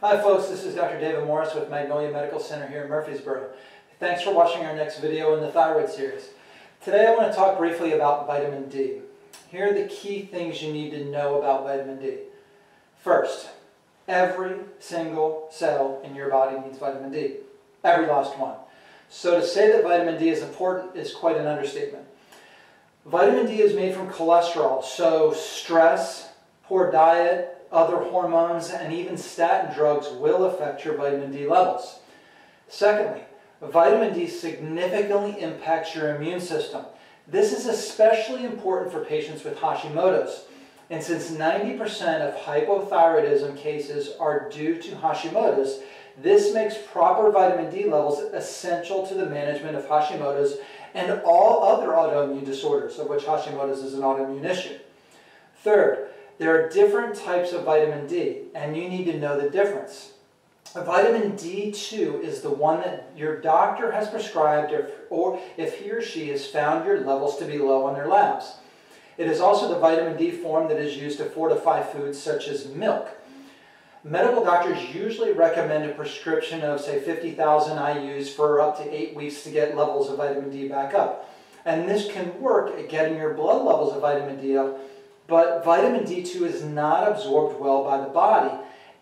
Hi folks, this is Dr. David Morris with Magnolia Medical Center here in Murfreesboro. Thanks for watching our next video in the thyroid series. Today I want to talk briefly about vitamin D. Here are the key things you need to know about vitamin D. First, every single cell in your body needs vitamin D. Every last one. So to say that vitamin D is important is quite an understatement. Vitamin D is made from cholesterol, so stress, poor diet, other hormones, and even statin drugs will affect your vitamin D levels. Secondly, vitamin D significantly impacts your immune system. This is especially important for patients with Hashimoto's. And since 90% of hypothyroidism cases are due to Hashimoto's, this makes proper vitamin D levels essential to the management of Hashimoto's and all other autoimmune disorders, of which Hashimoto's is an autoimmune issue. Third, there are different types of vitamin D, and you need to know the difference. Vitamin D2 is the one that your doctor has prescribed or if he or she has found your levels to be low on their labs. It is also the vitamin D form that is used to fortify foods such as milk. Medical doctors usually recommend a prescription of, say, 50,000 IUs for up to 8 weeks to get levels of vitamin D back up. And this can work at getting your blood levels of vitamin D up, but vitamin D2 is not absorbed well by the body,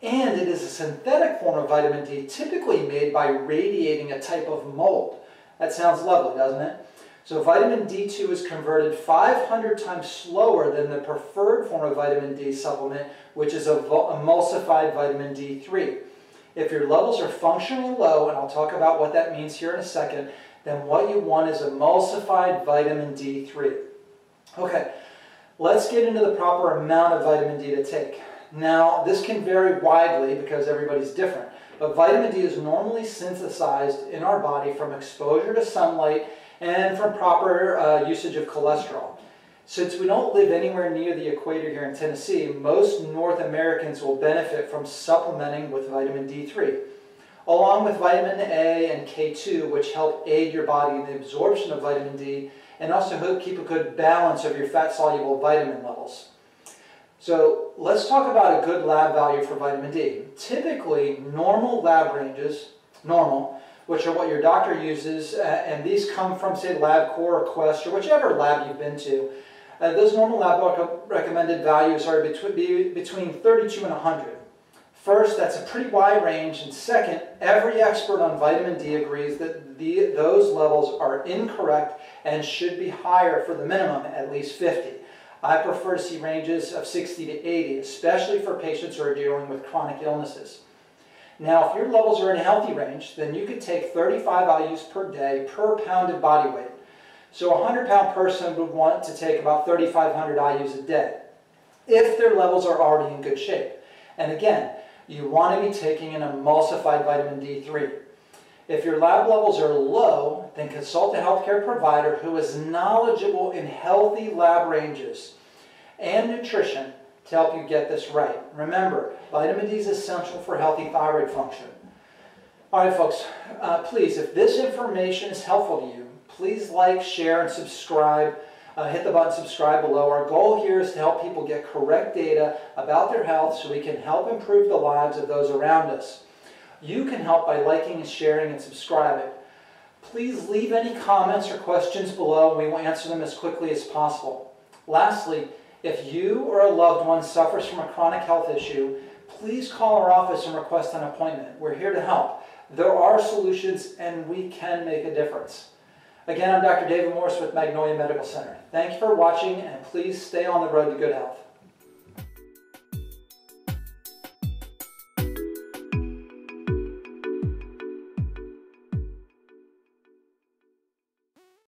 and it is a synthetic form of vitamin D typically made by radiating a type of mold. That sounds lovely, doesn't it? So vitamin D2 is converted 500 times slower than the preferred form of vitamin D supplement, which is emulsified vitamin D3. If your levels are functionally low, and I'll talk about what that means here in a second, then what you want is emulsified vitamin D3. Okay, let's get into the proper amount of vitamin D to take. Now, this can vary widely because everybody's different, but vitamin D is normally synthesized in our body from exposure to sunlight and from proper usage of cholesterol. Since we don't live anywhere near the equator here in Tennessee, most North Americans will benefit from supplementing with vitamin D3, along with vitamin A and K2, which help aid your body in the absorption of vitamin D and also help keep a good balance of your fat-soluble vitamin levels. So let's talk about a good lab value for vitamin D. Typically, normal lab ranges, which are what your doctor uses, and these come from, say, LabCorp or Quest or whichever lab you've been to. Those normal lab recommended values are between 32 and 100. First, that's a pretty wide range, and second, every expert on vitamin D agrees that those levels are incorrect and should be higher for the minimum, at least 50. I prefer to see ranges of 60 to 80, especially for patients who are dealing with chronic illnesses. Now, if your levels are in a healthy range, then you could take 35 IUs per day per pound of body weight. So a 100-pound person would want to take about 3,500 IUs a day if their levels are already in good shape. And again, you want to be taking an emulsified vitamin D3. If your lab levels are low, then consult a healthcare provider who is knowledgeable in healthy lab ranges and nutrition to help you get this right. Remember, vitamin D is essential for healthy thyroid function. All right, folks, please, if this information is helpful to you, please like, share, and subscribe. Hit the button subscribe below. Our goal here is to help people get correct data about their health so we can help improve the lives of those around us. You can help by liking and sharing and subscribing. Please leave any comments or questions below and we will answer them as quickly as possible. Lastly, if you or a loved one suffers from a chronic health issue, please call our office and request an appointment. We're here to help. There are solutions and we can make a difference. Again, I'm Dr. David Morris with Magnolia Medical Center. Thank you for watching and please stay on the road to good health.